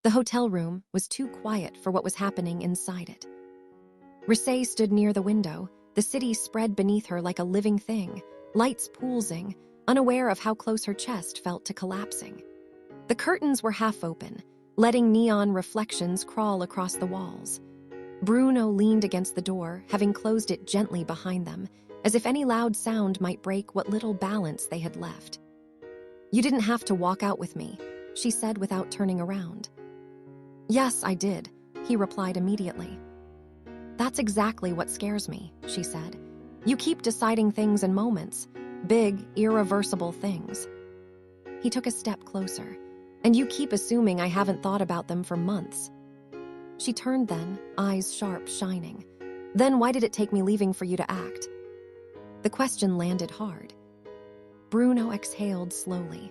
The hotel room was too quiet for what was happening inside it. Rosé stood near the window, the city spread beneath her like a living thing, lights pulsing, unaware of how close her chest felt to collapsing. The curtains were half open, letting neon reflections crawl across the walls. Bruno leaned against the door, having closed it gently behind them, as if any loud sound might break what little balance they had left. "You didn't have to walk out with me," she said without turning around. "Yes, I did," he replied immediately. "That's exactly what scares me," she said. "You keep deciding things in moments, big, irreversible things." He took a step closer. "And you keep assuming I haven't thought about them for months." She turned then, eyes sharp, shining. "Then why did it take me leaving for you to act?" The question landed hard. Bruno exhaled slowly.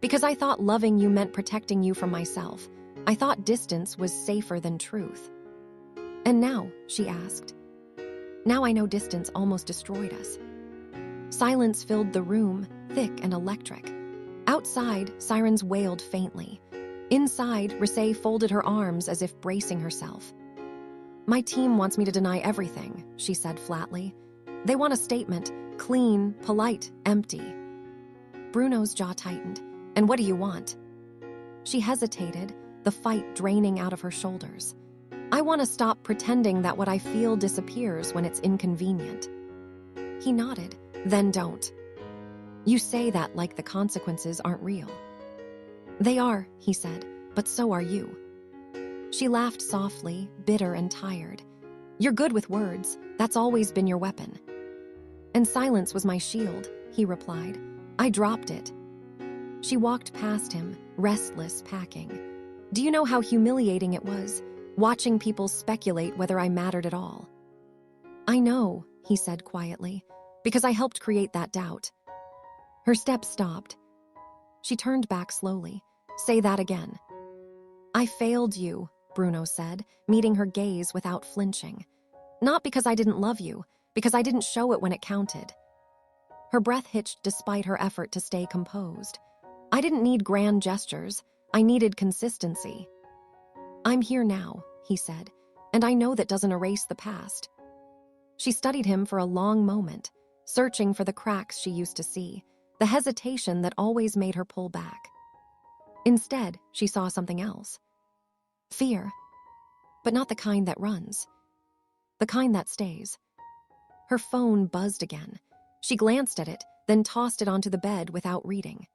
"Because I thought loving you meant protecting you from myself. I thought distance was safer than truth." "And now?" she asked. "Now I know distance almost destroyed us." Silence filled the room, thick and electric. Outside, sirens wailed faintly. Inside, Rosé folded her arms as if bracing herself. "My team wants me to deny everything," she said flatly. "They want a statement, clean, polite, empty." Bruno's jaw tightened. "And what do you want?" She hesitated, the fight draining out of her shoulders. "I want to stop pretending that what I feel disappears when it's inconvenient." He nodded. "Then don't. You say that like the consequences aren't real." "They are," he said, "but so are you." She laughed softly, bitter and tired. "You're good with words. That's always been your weapon." "And silence was my shield," he replied. "I dropped it." She walked past him, restless, packing. "Do you know how humiliating it was, watching people speculate whether I mattered at all?" "I know," he said quietly, "because I helped create that doubt." Her steps stopped. She turned back slowly. "Say that again." "I failed you," Bruno said, meeting her gaze without flinching. "Not because I didn't love you, because I didn't show it when it counted." Her breath hitched despite her effort to stay composed. "I didn't need grand gestures. I needed consistency." "I'm here now," he said, "and I know that doesn't erase the past." She studied him for a long moment, searching for the cracks she used to see, the hesitation that always made her pull back. Instead, she saw something else. Fear. But not the kind that runs. The kind that stays. Her phone buzzed again. She glanced at it, then tossed it onto the bed without reading.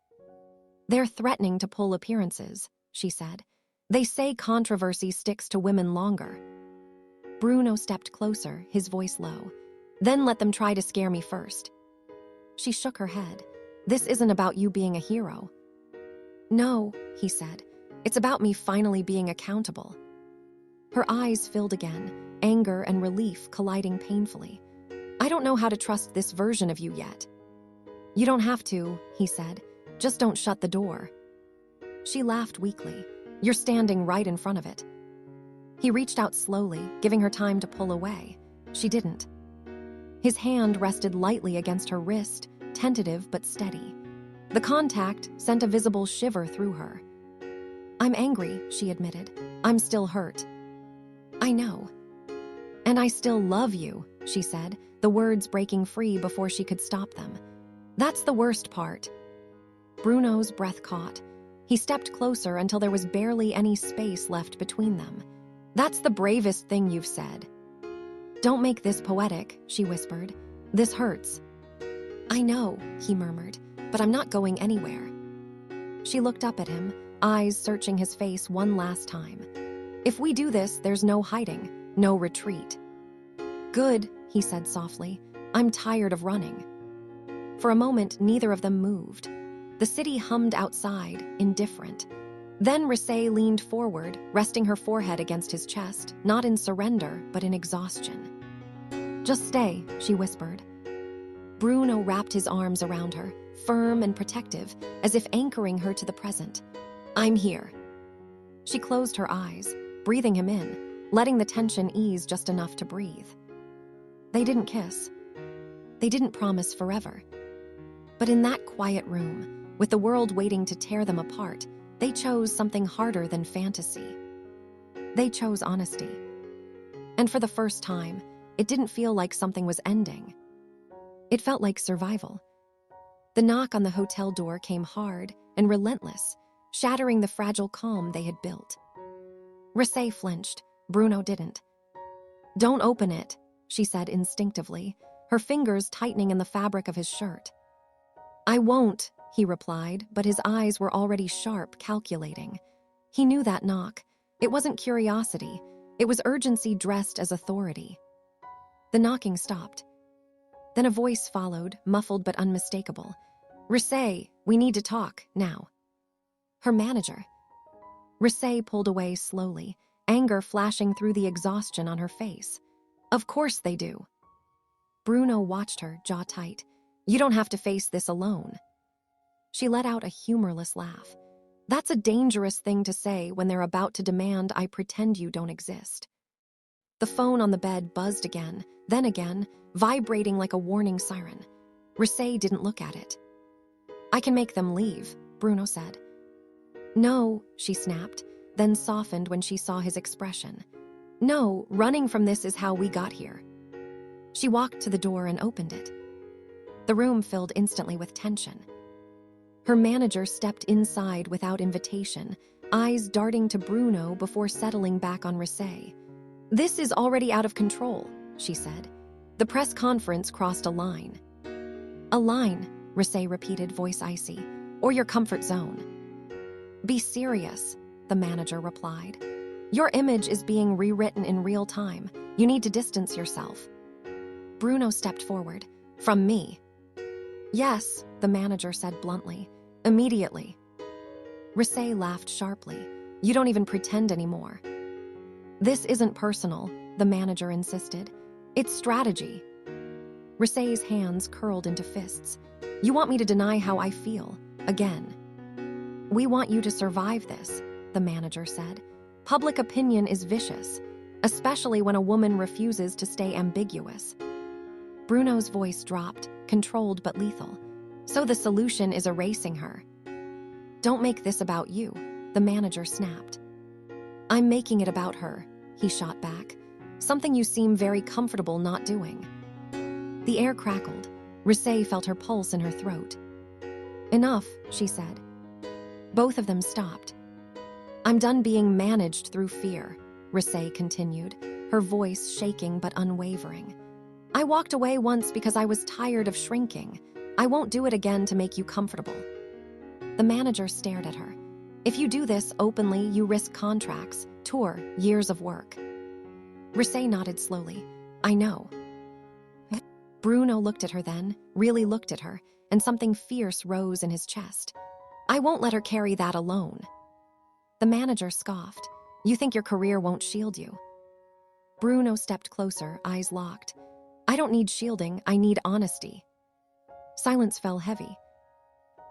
"They're threatening to pull appearances," she said. "They say controversy sticks to women longer." Bruno stepped closer, his voice low. "Then let them try to scare me first." She shook her head. "This isn't about you being a hero." "No," he said. "It's about me finally being accountable." Her eyes filled again, anger and relief colliding painfully. "I don't know how to trust this version of you yet." "You don't have to," he said. "Just don't shut the door." She laughed weakly. "You're standing right in front of it." He reached out slowly, giving her time to pull away. She didn't. His hand rested lightly against her wrist, tentative but steady. The contact sent a visible shiver through her. "I'm angry," she admitted. "I'm still hurt." "I know." "And I still love you," she said, the words breaking free before she could stop them. "That's the worst part." Bruno's breath caught. He stepped closer until there was barely any space left between them. "That's the bravest thing you've said." "Don't make this poetic," she whispered. "This hurts." "I know," he murmured, "but I'm not going anywhere." She looked up at him, eyes searching his face one last time. "If we do this, there's no hiding, no retreat." "Good," he said softly. "I'm tired of running." For a moment, neither of them moved. The city hummed outside, indifferent. Then Rosé leaned forward, resting her forehead against his chest, not in surrender, but in exhaustion. "Just stay," she whispered. Bruno wrapped his arms around her, firm and protective, as if anchoring her to the present. "I'm here." She closed her eyes, breathing him in, letting the tension ease just enough to breathe. They didn't kiss. They didn't promise forever. But in that quiet room, with the world waiting to tear them apart, They chose something harder than fantasy. They chose honesty. And for the first time, it didn't feel like something was ending. It felt like survival. The knock on the hotel door came hard and relentless, shattering the fragile calm they had built. Rosé flinched. Bruno didn't. "Don't open it," she said instinctively, her fingers tightening in the fabric of his shirt. "I won't," he replied, but his eyes were already sharp, calculating. He knew that knock. It wasn't curiosity. It was urgency dressed as authority. The knocking stopped. Then a voice followed, muffled but unmistakable. "Rosé, we need to talk, now." Her manager. Rosé pulled away slowly, anger flashing through the exhaustion on her face. "Of course they do." Bruno watched her, jaw tight. "You don't have to face this alone." She let out a humorless laugh. "That's a dangerous thing to say when they're about to demand I pretend you don't exist." The phone on the bed buzzed again, then again, vibrating like a warning siren. Rosé didn't look at it. "I can make them leave," Bruno said. "No," she snapped, then softened when she saw his expression. "No, running from this is how we got here." She walked to the door and opened it. The room filled instantly with tension. Her manager stepped inside without invitation, eyes darting to Bruno before settling back on Rosé. "This is already out of control," she said. "The press conference crossed a line." "A line," Rosé repeated, voice icy, "or your comfort zone." "Be serious," the manager replied. "Your image is being rewritten in real time. You need to distance yourself." Bruno stepped forward. "From me?" "Yes," the manager said bluntly. "Immediately." Rosé laughed sharply. "You don't even pretend anymore." "This isn't personal," the manager insisted. "It's strategy." Rosé's hands curled into fists. "You want me to deny how I feel, again." "We want you to survive this," the manager said. "Public opinion is vicious, especially when a woman refuses to stay ambiguous." Bruno's voice dropped, controlled but lethal. "So the solution is erasing her." "Don't make this about you," the manager snapped. "I'm making it about her," he shot back. "Something you seem very comfortable not doing." The air crackled. Rosé felt her pulse in her throat. "Enough," she said. Both of them stopped. "I'm done being managed through fear," Rosé continued, her voice shaking but unwavering. "I walked away once because I was tired of shrinking. I won't do it again to make you comfortable." The manager stared at her. "If you do this openly, you risk contracts, tour, years of work." Rosé nodded slowly. "I know." Bruno looked at her then, really looked at her, and something fierce rose in his chest. "I won't let her carry that alone." The manager scoffed. "You think your career won't shield you?" Bruno stepped closer, eyes locked. "I don't need shielding, I need honesty." Silence fell heavy.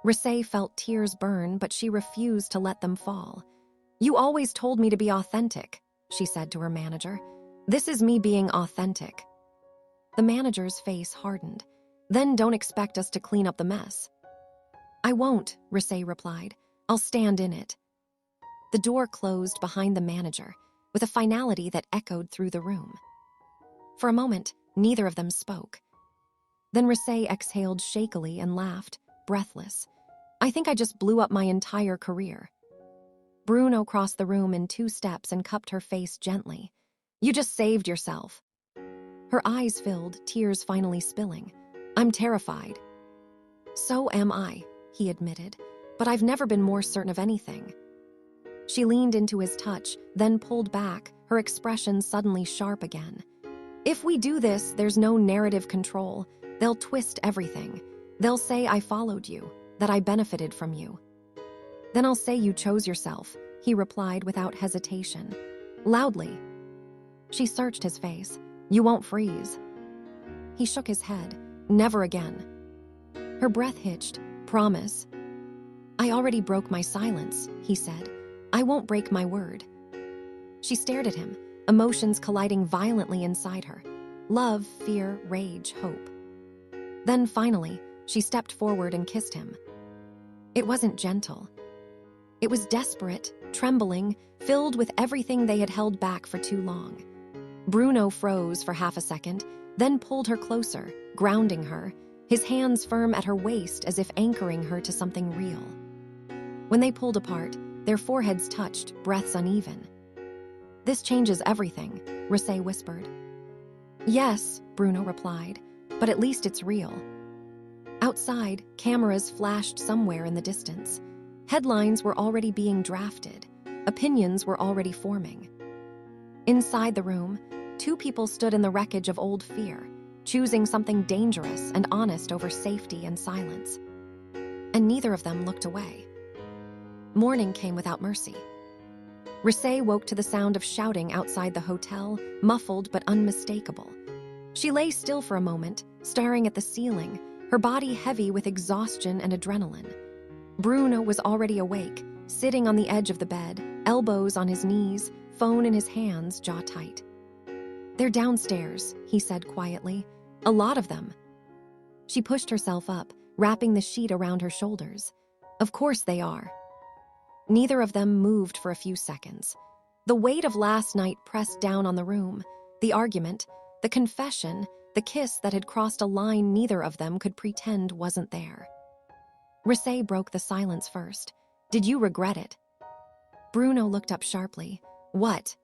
Rosé felt tears burn, but she refused to let them fall. "You always told me to be authentic," she said to her manager. "This is me being authentic." The manager's face hardened. "Then don't expect us to clean up the mess." "I won't," Rosé replied. "I'll stand in it." The door closed behind the manager, with a finality that echoed through the room. For a moment, neither of them spoke. Then Rosé exhaled shakily and laughed, breathless. "I think I just blew up my entire career." Bruno crossed the room in 2 steps and cupped her face gently. "You just saved yourself." Her eyes filled, tears finally spilling. "I'm terrified." "So am I," he admitted, "but I've never been more certain of anything." She leaned into his touch, then pulled back, her expression suddenly sharp again. "If we do this, there's no narrative control. They'll twist everything. They'll say I followed you, that I benefited from you." "Then I'll say you chose yourself," he replied without hesitation. Loudly. She searched his face. "You won't freeze." He shook his head. "Never again." Her breath hitched. "Promise." "I already broke my silence," he said. "I won't break my word." She stared at him, emotions colliding violently inside her. Love, fear, rage, hope. Then finally, she stepped forward and kissed him. It wasn't gentle. It was desperate, trembling, filled with everything they had held back for too long. Bruno froze for half a second, then pulled her closer, grounding her, his hands firm at her waist as if anchoring her to something real. When they pulled apart, their foreheads touched, breaths uneven. "This changes everything," Rosé whispered. "Yes," Bruno replied, "but at least it's real." Outside, cameras flashed somewhere in the distance. Headlines were already being drafted. Opinions were already forming. Inside the room, two people stood in the wreckage of old fear, choosing something dangerous and honest over safety and silence. And neither of them looked away. Morning came without mercy. Rosé woke to the sound of shouting outside the hotel, muffled but unmistakable. She lay still for a moment, staring at the ceiling, her body heavy with exhaustion and adrenaline. Bruno was already awake, sitting on the edge of the bed, elbows on his knees, phone in his hands, jaw tight. "They're downstairs," he said quietly. "A lot of them." She pushed herself up, wrapping the sheet around her shoulders. "Of course they are." Neither of them moved for a few seconds. The weight of last night pressed down on the room. The argument, the confession, the kiss that had crossed a line neither of them could pretend wasn't there. Rosé broke the silence first. "Did you regret it?" Bruno looked up sharply. "What?"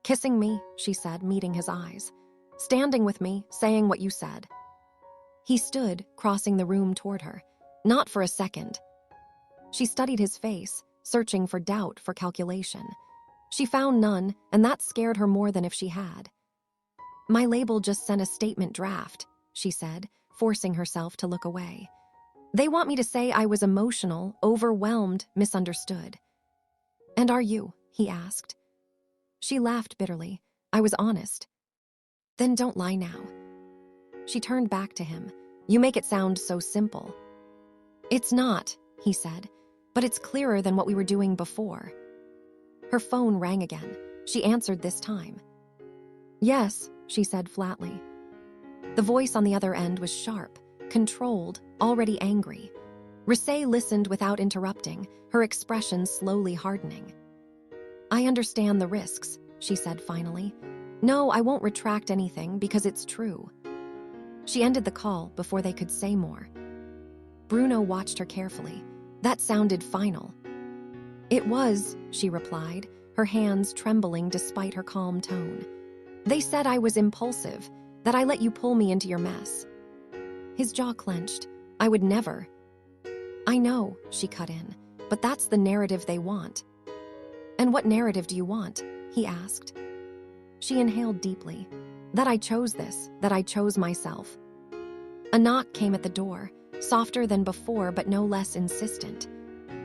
"Kissing me," she said, meeting his eyes. "Standing with me, saying what you said." He stood, crossing the room toward her. Not for a second. She studied his face, searching for doubt, for calculation. She found none, and that scared her more than if she had. "My label just sent a statement draft," she said, forcing herself to look away. "They want me to say I was emotional, overwhelmed, misunderstood." "And are you?" he asked. She laughed bitterly. "I was honest." "Then don't lie now." She turned back to him. "You make it sound so simple." "It's not," he said, "but it's clearer than what we were doing before." Her phone rang again. She answered this time. "Yes," she said flatly. The voice on the other end was sharp, controlled, already angry. Rosé listened without interrupting, her expression slowly hardening. "I understand the risks," she said finally. "No, I won't retract anything because it's true." She ended the call before they could say more. Bruno watched her carefully. That sounded final. "It was," she replied, her hands trembling despite her calm tone. "They said I was impulsive, that I let you pull me into your mess." His jaw clenched. "I would never." "I know," she cut in, "but that's the narrative they want." "And what narrative do you want?" he asked. She inhaled deeply. "That I chose this, that I chose myself." A knock came at the door, softer than before but no less insistent.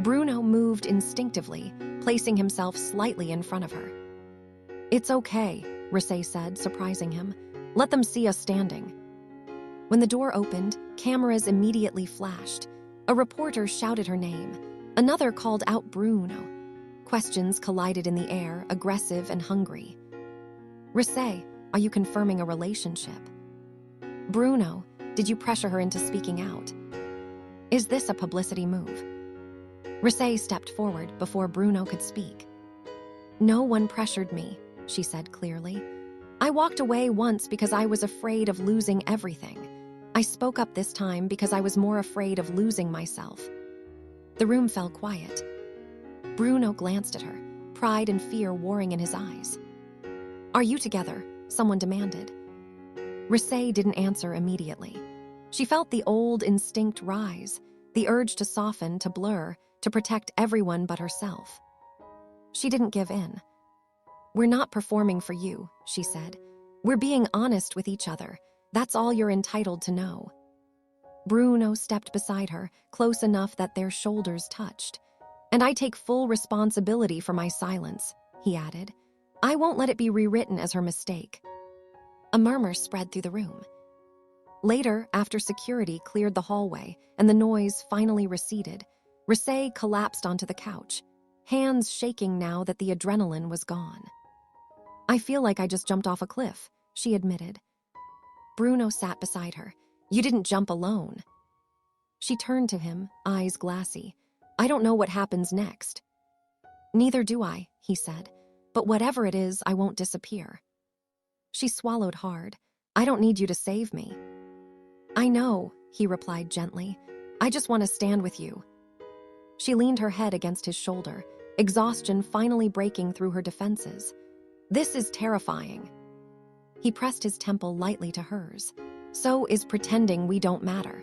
Bruno moved instinctively, placing himself slightly in front of her. "It's okay," Rosé said, surprising him. "Let them see us standing." When the door opened, cameras immediately flashed. A reporter shouted her name. Another called out Bruno. Questions collided in the air, aggressive and hungry. "Rosé, are you confirming a relationship?" "Bruno, did you pressure her into speaking out?" "Is this a publicity move?" Rosé stepped forward before Bruno could speak. "No one pressured me," she said clearly. "I walked away once because I was afraid of losing everything. I spoke up this time because I was more afraid of losing myself." The room fell quiet. Bruno glanced at her, pride and fear warring in his eyes. "Are you together?" someone demanded. Rosé didn't answer immediately. She felt the old instinct rise, the urge to soften, to blur, to protect everyone but herself. She didn't give in. "We're not performing for you," she said. "We're being honest with each other. That's all you're entitled to know." Bruno stepped beside her, close enough that their shoulders touched. "And I take full responsibility for my silence," he added. "I won't let it be rewritten as her mistake." A murmur spread through the room. Later, after security cleared the hallway and the noise finally receded, Rosé collapsed onto the couch, hands shaking now that the adrenaline was gone. "I feel like I just jumped off a cliff," she admitted. Bruno sat beside her. "You didn't jump alone." She turned to him, eyes glassy. I don't know what happens next." "Neither do I," he said. "But whatever it is, I won't disappear." She swallowed hard. "I don't need you to save me." "I know," he replied gently. "I just want to stand with you." She leaned her head against his shoulder, exhaustion finally breaking through her defenses. "This is terrifying." He pressed his temple lightly to hers. "So is pretending we don't matter."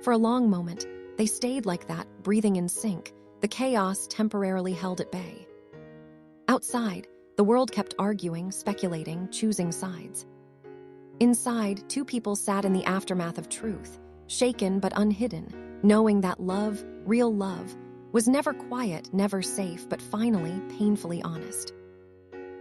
For a long moment, they stayed like that, breathing in sync, the chaos temporarily held at bay. Outside, the world kept arguing, speculating, choosing sides. Inside, two people sat in the aftermath of truth, shaken but unhidden, knowing that love, real love, was never quiet, never safe, but finally painfully honest.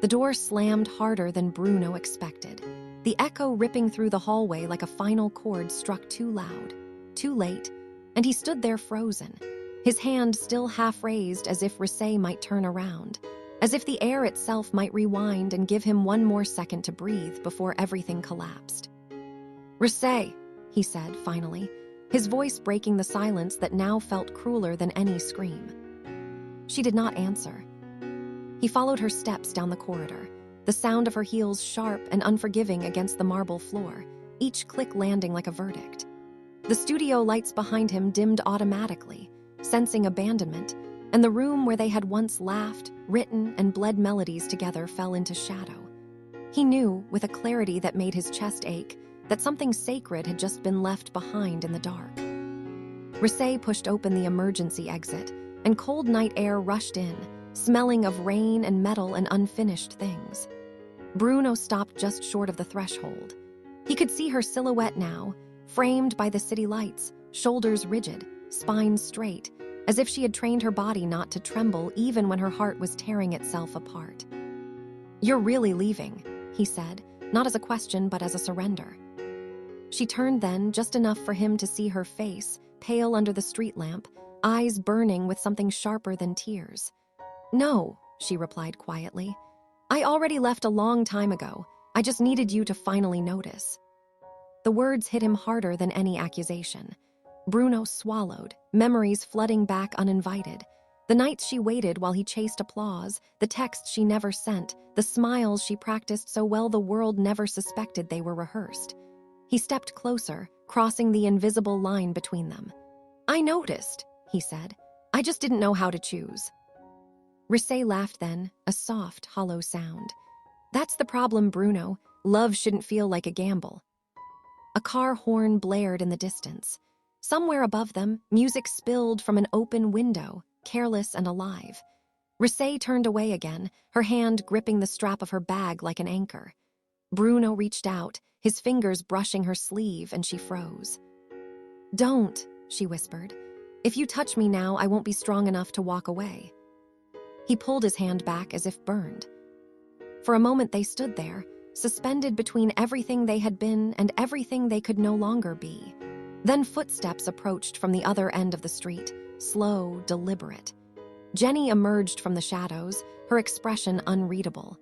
The door slammed harder than Bruno expected, the echo ripping through the hallway like a final chord struck too loud, too late, and he stood there frozen, his hand still half raised as if Rosé might turn around, as if the air itself might rewind and give him one more second to breathe before everything collapsed. "Rosé," he said finally, his voice breaking the silence that now felt crueler than any scream. She did not answer. He followed her steps down the corridor, the sound of her heels sharp and unforgiving against the marble floor, each click landing like a verdict. The studio lights behind him dimmed automatically, sensing abandonment, and the room where they had once laughed, written, and bled melodies together fell into shadow. He knew, with a clarity that made his chest ache, that something sacred had just been left behind in the dark. Rosé pushed open the emergency exit, and cold night air rushed in, smelling of rain and metal and unfinished things. Bruno stopped just short of the threshold. He could see her silhouette now, framed by the city lights, shoulders rigid, spine straight, as if she had trained her body not to tremble even when her heart was tearing itself apart. "You're really leaving," he said, not as a question but as a surrender. She turned then, just enough for him to see her face, pale under the street lamp, eyes burning with something sharper than tears. "No," she replied quietly. "I already left a long time ago. I just needed you to finally notice." The words hit him harder than any accusation. Bruno swallowed, memories flooding back uninvited. The nights she waited while he chased applause, the texts she never sent, the smiles she practiced so well the world never suspected they were rehearsed. He stepped closer, crossing the invisible line between them. "I noticed," he said. "I just didn't know how to choose." Rosé laughed then, a soft, hollow sound. "That's the problem, Bruno. Love shouldn't feel like a gamble." A car horn blared in the distance. Somewhere above them, music spilled from an open window, careless and alive. Rosé turned away again, her hand gripping the strap of her bag like an anchor. Bruno reached out, his fingers brushing her sleeve, and she froze. "Don't," she whispered. "If you touch me now, I won't be strong enough to walk away." He pulled his hand back as if burned. For a moment they stood there, suspended between everything they had been and everything they could no longer be. Then footsteps approached from the other end of the street, slow, deliberate. Jenny emerged from the shadows, her expression unreadable.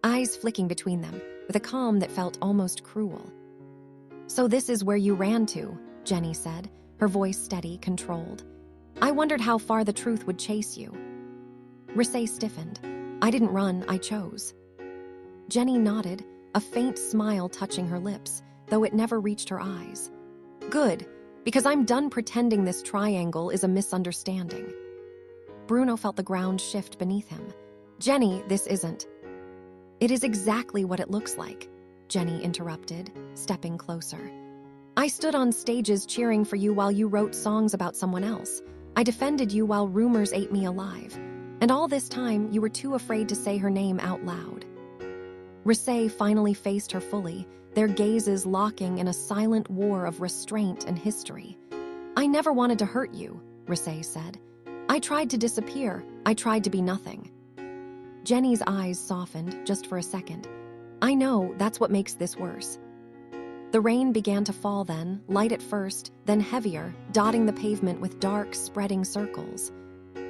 Eyes flicking between them, with a calm that felt almost cruel. "So this is where you ran to," Jenny said, her voice steady, controlled. "I wondered how far the truth would chase you." Rosé stiffened. "I didn't run, I chose." Jenny nodded, a faint smile touching her lips, though it never reached her eyes. "Good, because I'm done pretending this triangle is a misunderstanding." Bruno felt the ground shift beneath him. "Jenny, this isn't." "It is exactly what it looks like," Jenny interrupted, stepping closer. "I stood on stages cheering for you while you wrote songs about someone else. I defended you while rumors ate me alive. And all this time, you were too afraid to say her name out loud." Rosé finally faced her fully, their gazes locking in a silent war of restraint and history. "I never wanted to hurt you," Rosé said. "I tried to disappear. I tried to be nothing." Jenny's eyes softened, just for a second. "I know, that's what makes this worse." The rain began to fall then, light at first, then heavier, dotting the pavement with dark, spreading circles.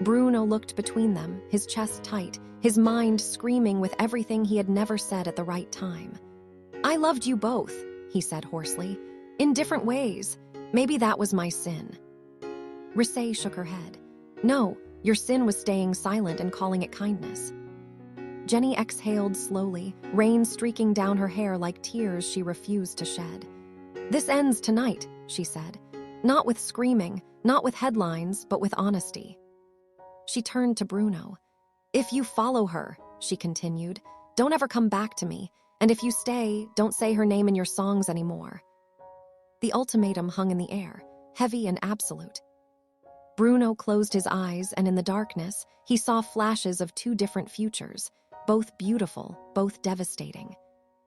Bruno looked between them, his chest tight, his mind screaming with everything he had never said at the right time. "I loved you both," he said hoarsely. "In different ways. Maybe that was my sin." Rosé shook her head. No, your sin was staying silent and calling it kindness. Jenny exhaled slowly, rain streaking down her hair like tears she refused to shed. This ends tonight, she said. Not with screaming, not with headlines, but with honesty. She turned to Bruno. If you follow her, she continued, don't ever come back to me, and if you stay, don't say her name in your songs anymore. The ultimatum hung in the air, heavy and absolute. Bruno closed his eyes, and in the darkness, he saw flashes of two different futures, both beautiful, both devastating.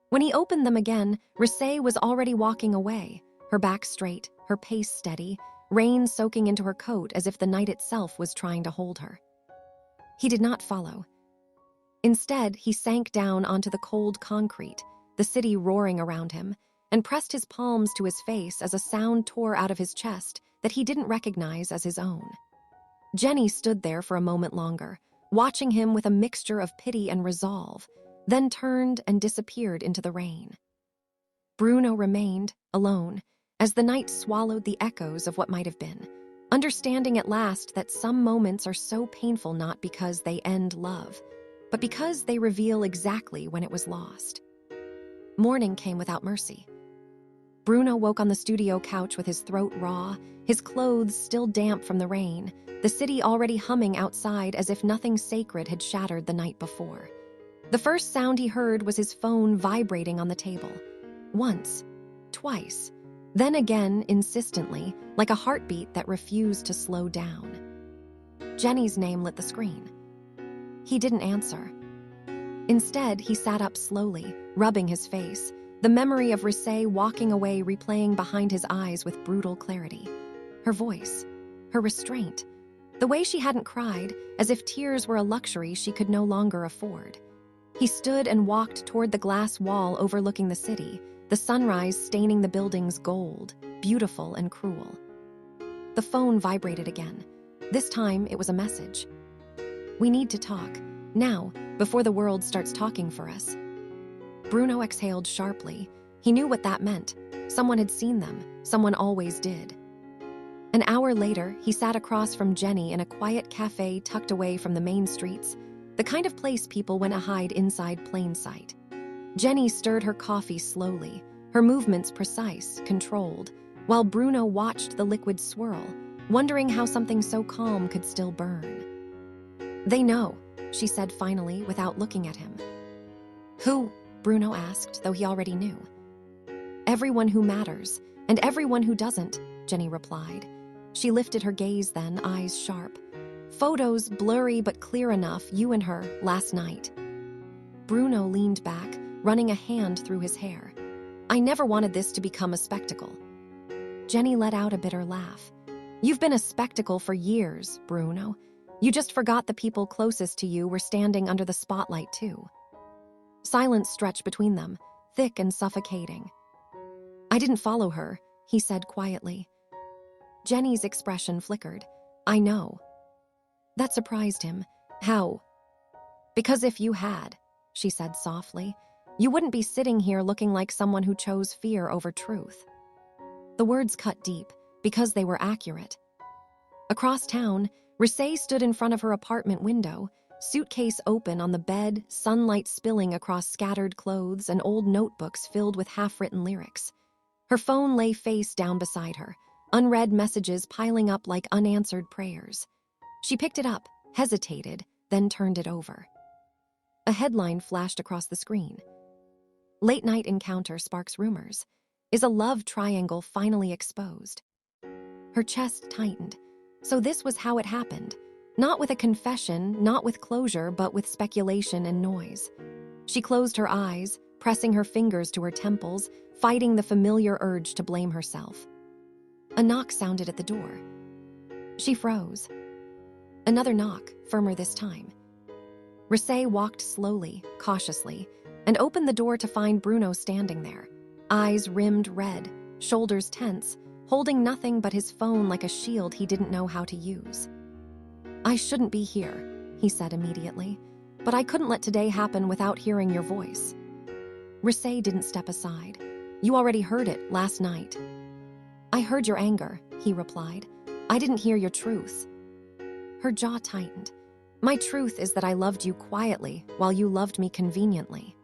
When he opened them again, Rosé was already walking away, her back straight, her pace steady, rain soaking into her coat as if the night itself was trying to hold her. He did not follow. Instead, he sank down onto the cold concrete, the city roaring around him, and pressed his palms to his face as a sound tore out of his chest that he didn't recognize as his own. Jenny stood there for a moment longer, watching him with a mixture of pity and resolve, then turned and disappeared into the rain. Bruno remained, alone, as the night swallowed the echoes of what might have been, understanding at last that some moments are so painful not because they end love, but because they reveal exactly when it was lost. Morning came without mercy. Bruno woke on the studio couch with his throat raw, his clothes still damp from the rain, the city already humming outside as if nothing sacred had shattered the night before. The first sound he heard was his phone vibrating on the table. Once, twice, then again insistently, like a heartbeat that refused to slow down. Jenny's name lit the screen. He didn't answer. Instead, he sat up slowly, rubbing his face, the memory of Rosé walking away replaying behind his eyes with brutal clarity. Her voice, her restraint, the way she hadn't cried, as if tears were a luxury she could no longer afford. He stood and walked toward the glass wall overlooking the city, the sunrise staining the buildings gold, beautiful and cruel. The phone vibrated again. This time, it was a message. We need to talk, now, before the world starts talking for us. Bruno exhaled sharply. He knew what that meant. Someone had seen them. Someone always did. An hour later, he sat across from Jenny in a quiet cafe tucked away from the main streets, the kind of place people went to hide inside plain sight. Jenny stirred her coffee slowly, her movements precise, controlled, while Bruno watched the liquid swirl, wondering how something so calm could still burn. They know, she said finally, without looking at him. Who? Bruno asked, though he already knew. Everyone who matters, and everyone who doesn't, Jenny replied. She lifted her gaze then, eyes sharp. Photos, blurry but clear enough, you and her, last night. Bruno leaned back, running a hand through his hair. I never wanted this to become a spectacle. Jenny let out a bitter laugh. You've been a spectacle for years, Bruno. You just forgot the people closest to you were standing under the spotlight too. Silence stretched between them, thick and suffocating. I didn't follow her, he said quietly. Jenny's expression flickered. I know. That surprised him. How? Because if you had, she said softly, you wouldn't be sitting here looking like someone who chose fear over truth. The words cut deep, because they were accurate. Across town, Rosé stood in front of her apartment window, suitcase open on the bed, sunlight spilling across scattered clothes and old notebooks filled with half-written lyrics. Her phone lay face down beside her, unread messages piling up like unanswered prayers. She picked it up, hesitated, then turned it over. A headline flashed across the screen. Late-night encounter sparks rumors. Is a love triangle finally exposed? Her chest tightened. So this was how it happened. Not with a confession, not with closure, but with speculation and noise. She closed her eyes, pressing her fingers to her temples, fighting the familiar urge to blame herself. A knock sounded at the door. She froze. Another knock, firmer this time. Rosé walked slowly, cautiously, and opened the door to find Bruno standing there, eyes rimmed red, shoulders tense, holding nothing but his phone like a shield he didn't know how to use. I shouldn't be here, he said immediately, but I couldn't let today happen without hearing your voice. Rosé didn't step aside. You already heard it last night. I heard your anger, he replied. I didn't hear your truth. Her jaw tightened. My truth is that I loved you quietly while you loved me conveniently.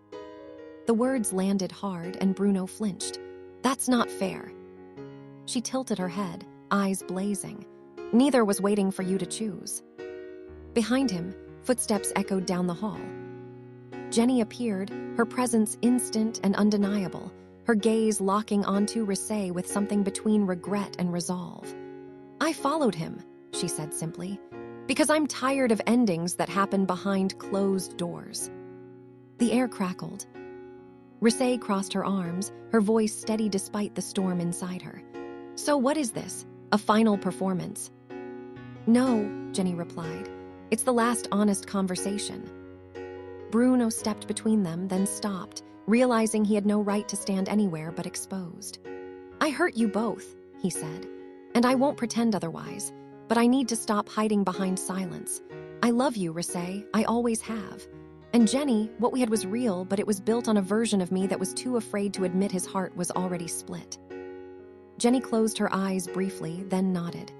The words landed hard and Bruno flinched. That's not fair. She tilted her head, eyes blazing. Neither was waiting for you to choose. Behind him, footsteps echoed down the hall. Jenny appeared, her presence instant and undeniable, her gaze locking onto Rosé with something between regret and resolve. I followed him, she said simply, because I'm tired of endings that happen behind closed doors. The air crackled. Rosé crossed her arms, her voice steady despite the storm inside her. So what is this? A final performance? No, Jenny replied. It's the last honest conversation. Bruno stepped between them, then stopped, realizing he had no right to stand anywhere but exposed. I hurt you both, he said, and I won't pretend otherwise, but I need to stop hiding behind silence. I love you, Rosé, I always have. And Jenny, what we had was real, but it was built on a version of me that was too afraid to admit his heart was already split. Jenny closed her eyes briefly, then nodded.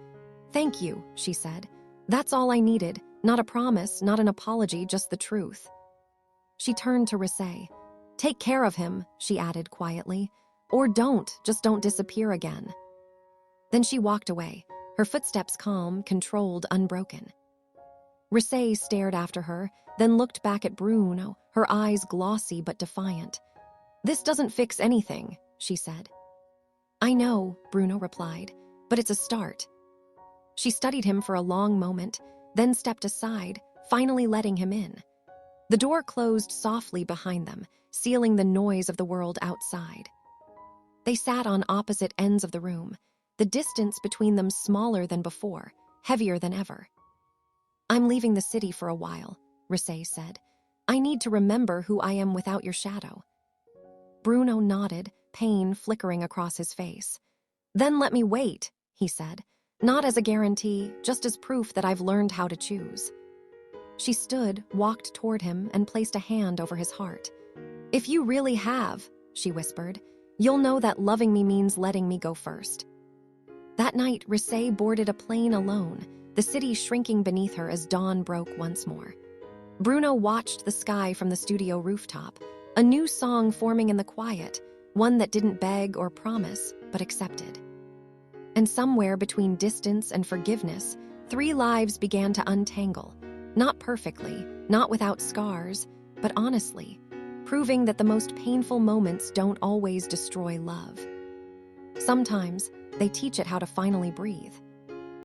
Thank you, she said. That's all I needed, not a promise, not an apology, just the truth. She turned to Rosé. Take care of him, she added quietly. Or don't, just don't disappear again. Then she walked away, her footsteps calm, controlled, unbroken. Rosé stared after her, then looked back at Bruno, her eyes glossy but defiant. This doesn't fix anything, she said. I know, Bruno replied, but it's a start. She studied him for a long moment, then stepped aside, finally letting him in. The door closed softly behind them, sealing the noise of the world outside. They sat on opposite ends of the room, the distance between them smaller than before, heavier than ever. I'm leaving the city for a while, Rosé said. I need to remember who I am without your shadow. Bruno nodded, pain flickering across his face. Then let me wait, he said, not as a guarantee, just as proof that I've learned how to choose. She stood, walked toward him, and placed a hand over his heart. If you really have, she whispered, you'll know that loving me means letting me go first. That night, Rosé boarded a plane alone, the city shrinking beneath her as dawn broke once more. Bruno watched the sky from the studio rooftop, a new song forming in the quiet, one that didn't beg or promise, but accepted. And somewhere between distance and forgiveness, 3 lives began to untangle, not perfectly, not without scars, but honestly, proving that the most painful moments don't always destroy love. Sometimes, they teach it how to finally breathe.